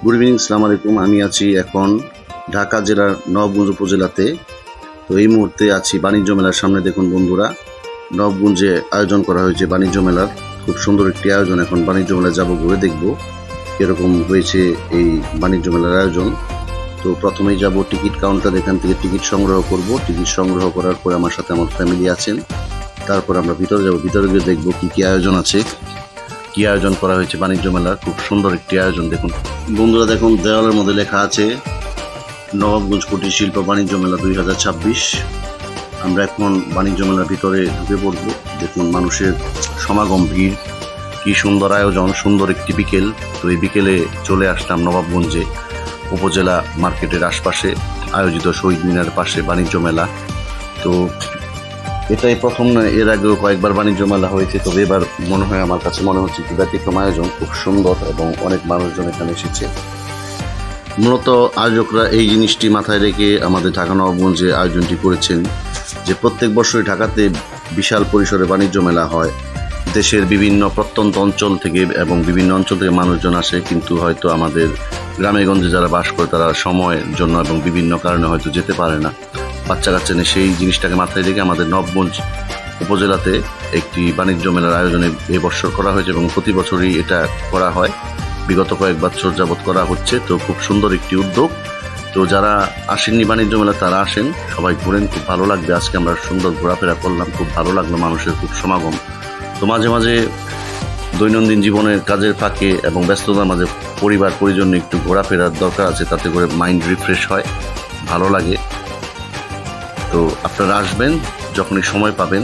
Good evening, আসসালামু আলাইকুম। আমি আছি এখন ঢাকা জেলার নবাবগঞ্জ উপজেলাতে। তো এই মুহূর্তে আছি বাণিজ্য মেলার সামনে। দেখুন বন্ধুরা, নবাবগঞ্জে আয়োজন করা হয়েছে বাণিজ্য মেলার। খুব সুন্দর একটি আয়োজন। এখন বাণিজ্য মেলায় যাব, ঘুরে দেখব কীরকম হয়েছে এই বাণিজ্য মেলার আয়োজন। তো প্রথমেই যাব টিকিট কাউন্টার, এখান থেকে টিকিট সংগ্রহ করব। টিকিট সংগ্রহ করার পর আমার সাথে আমার ফ্যামিলি আছেন। তারপর আমরা ভিতরে যাব, ভিতরে গিয়ে দেখব কী কী আয়োজন আছে, কি আয়োজন করা হয়েছে বাণিজ্য মেলার। খুব সুন্দর একটি আয়োজন। দেখুন বন্ধুরা, দেখুন দেওয়ালের মধ্যে লেখা আছে নবাবগঞ্জ কুটির শিল্প বাণিজ্য মেলা 2026। আমরা এখন বাণিজ্য মেলার ভিতরে ঢুকে পড়ব। দেখুন মানুষের সমাগম, ভিড়, কি সুন্দর আয়োজন, সুন্দর একটি বিকেল। তো এই বিকেলে চলে আসলাম নবাবগঞ্জে উপজেলা মার্কেটের আশপাশে আয়োজিত শহীদ মিনারের পাশে বাণিজ্য মেলা। তো এটাই প্রথম নয়, এর আগেও কয়েকবার বাণিজ্য মেলা হয়েছে। তবে এবার আমার কাছে মনে হচ্ছে কি ব্যতিক্রম আয়োজন, খুব সুন্দর এবং অনেক মানুষজন এখানে এসেছে। মূলত আয়োজকরা এই জিনিসটি মাথায় রেখে আমাদের ঢাকা নবাবগঞ্জে আয়োজনটি করেছেন যে প্রত্যেক বছরই ঢাকাতে বিশাল পরিসরে বাণিজ্য মেলা হয়। দেশের বিভিন্ন প্রত্যন্ত অঞ্চল থেকে এবং বিভিন্ন অঞ্চল থেকে মানুষজন আসে, কিন্তু হয়তো আমাদের গ্রামে গঞ্জে যারা বাস করে তারা সময়ের জন্য এবং বিভিন্ন কারণে হয়তো যেতে পারে না। বাচ্চা কাচ্চা নিয়ে সেই জিনিসটাকে মাথায় রেখে আমাদের নবাবগঞ্জ উপজেলাতে একটি বাণিজ্য মেলার আয়োজনে এবছর করা হয়েছে এবং প্রতি বছরই এটা করা হয়। বিগত কয়েক বছর যাবৎ করা হচ্ছে। তো খুব সুন্দর একটি উদ্যোগ। তো যারা আসেননি বাণিজ্য মেলা তারা আসেন, সবাই ঘুরেন, খুব ভালো লাগবে। আজকে আমরা সুন্দর ঘোরাফেরা করলাম, খুব ভালো লাগলো, মানুষের খুব সমাগম। তো মাঝে মাঝে দৈনন্দিন জীবনের কাজের ফাঁকে এবং ব্যস্ততার মাঝে পরিবার পরিজন একটু ঘোরাফেরার দরকার আছে, তাতে করে মাইন্ড রিফ্রেশ হয়, ভালো লাগে। তো আপনারা আসবেন যখনই সময় পাবেন।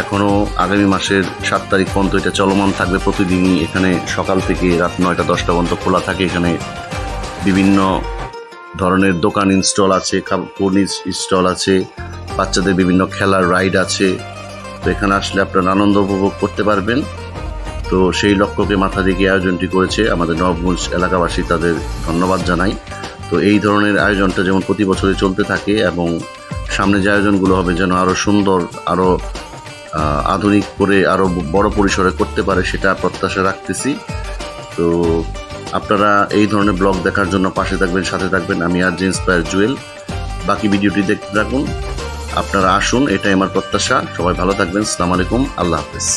এখনও আগামী মাসের 7 তারিখ পর্যন্ত এটা চলমান থাকবে। প্রতিদিনই এখানে সকাল থেকে রাত 9টা-10টা পর্যন্ত খোলা থাকে। এখানে বিভিন্ন ধরনের দোকান ইনস্টল আছে, ফর্নিচ স্টল আছে, বাচ্চাদের বিভিন্ন খেলার রাইড আছে। তো এখানে আসলে আপনারা আনন্দ উপভোগ করতে পারবেন। তো সেই লক্ষ্যকে মাথা রেখে আয়োজনটি করেছে আমাদের নবাবগঞ্জ এলাকাবাসী, তাদের ধন্যবাদ জানাই। তো এই ধরনের আয়োজনটা যেমন প্রতি বছরই চলতে থাকে এবং সামনে যে আয়োজনগুলো হবে যেন আরও সুন্দর, আরও আধুনিক করে, আরও বড় পরিসরে করতে পারে, সেটা প্রত্যাশা রাখতেছি। তো আপনারা এই ধরনের ব্লগ দেখার জন্য পাশে থাকবেন, সাথে থাকবেন। আমি আর জে ইন্সপায়ার জুয়েল। বাকি ভিডিওটি দেখতে থাকুন, আপনারা আসুন, এটাই আমার প্রত্যাশা। সবাই ভালো থাকবেন। আসসালামু আলাইকুম, আল্লাহ হাফেজ।